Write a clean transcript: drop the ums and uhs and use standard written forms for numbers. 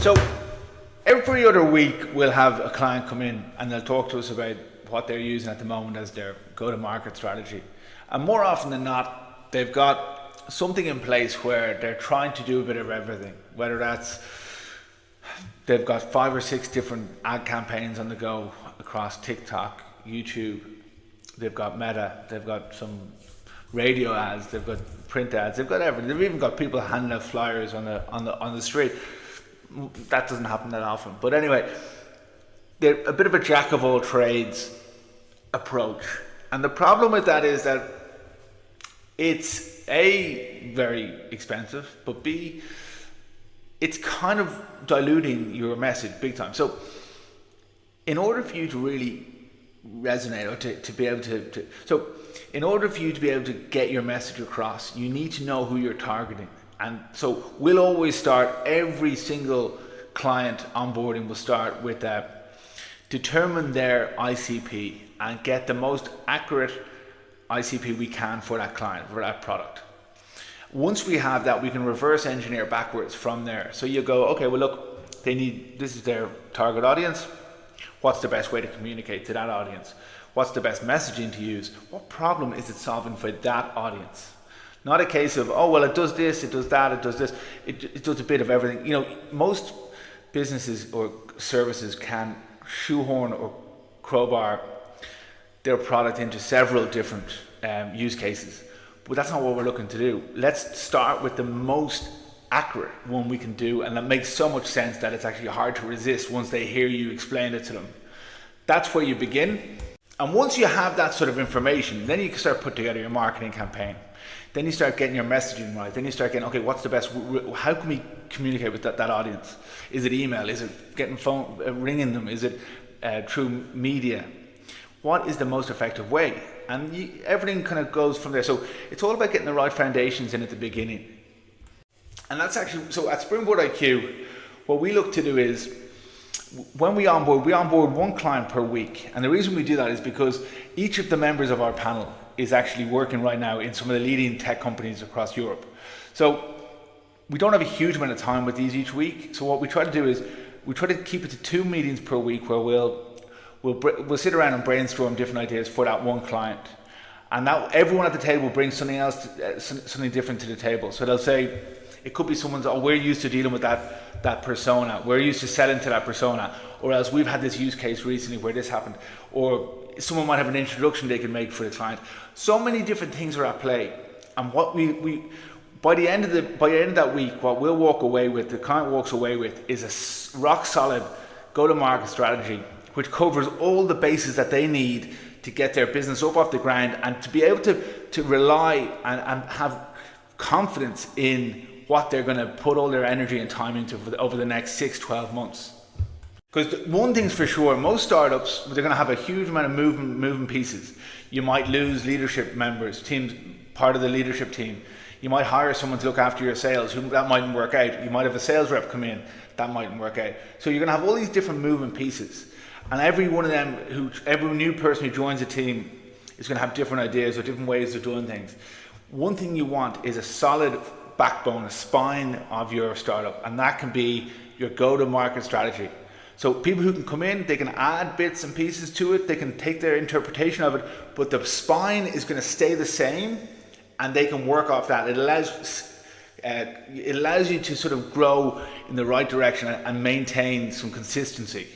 So every other week we'll have a client come in and they'll talk to us about what they're using at the moment as their go-to-market strategy. And more often than not, they've got something in place where they're trying to do a bit of everything, whether that's they've got 5 or 6 different ad campaigns on the go across TikTok, YouTube, they've got Meta, they've got some radio ads, they've got print ads, they've got everything. They've even got people handing out flyers on the street. That doesn't happen that often. But anyway, they're a bit of a jack of all trades approach. And the problem with that is that it's A, very expensive, but B, it's kind of diluting your message big time. So in order for you to really resonate or to be able to in order for you to be able to get your message across, you need to know who you're targeting. And so we'll always start every single client onboarding will start with determine their ICP and get the most accurate ICP we can for that client, for that product. Once we have that, we can reverse engineer backwards from there. So you go, okay, well look, this is their target audience. What's the best way to communicate to that audience? What's the best messaging to use? What problem is it solving for that audience? Not a case of, oh, well, it does this, it does that, it does this. It does a bit of everything. You know, most businesses or services can shoehorn or crowbar their product into several different use cases. But that's not what we're looking to do. Let's start with the most accurate one we can do, and that makes so much sense that it's actually hard to resist once they hear you explain it to them. That's where you begin. And once you have that sort of information, then you can start putting together your marketing campaign. Then you start getting your messaging right. Then you start getting, okay, what's the best, how can we communicate with that audience? Is it email? Is it getting phone, ringing them? Is it through media? What is the most effective way? And everything kind of goes from there. So it's all about getting the right foundations in at the beginning. And that's actually, so at Springboard IQ, what we look to do is, when we onboard one client per week. And the reason we do that is because each of the members of our panel is actually working right now in some of the leading tech companies across Europe. So we don't have a huge amount of time with these each week. So what we try to do is we try to keep it to 2 meetings per week where we'll sit around and brainstorm different ideas for that one client. And that everyone at the table brings something else, something different to the table. So they'll say, it could be someone's, oh, we're used to dealing with that persona. We're used to selling to that persona. Or else we've had this use case recently where this happened. Or someone might have an introduction they can make for the client. So many different things are at play. And what we by the end of that week, what we'll walk away with, the client walks away with, is a rock solid go-to-market strategy, which covers all the bases that they need to get their business up off the ground and to be able to rely and have confidence in what they're going to put all their energy and time into over the next 6-12 months. Because one thing's for sure, most startups, they're going to have a huge amount of moving pieces. You might lose leadership members, teams, part of the leadership team. You might hire someone to look after your sales, that mightn't work out. You might have a sales rep come in, that mightn't work out. So you're going to have all these different moving pieces. And every one of them, every new person who joins a team is going to have different ideas or different ways of doing things. One thing you want is a solid backbone, a spine of your startup, and that can be your go-to-market strategy. So people who can come in, they can add bits and pieces to it, they can take their interpretation of it, but the spine is going to stay the same, and they can work off that. It allows you to sort of grow in the right direction and maintain some consistency.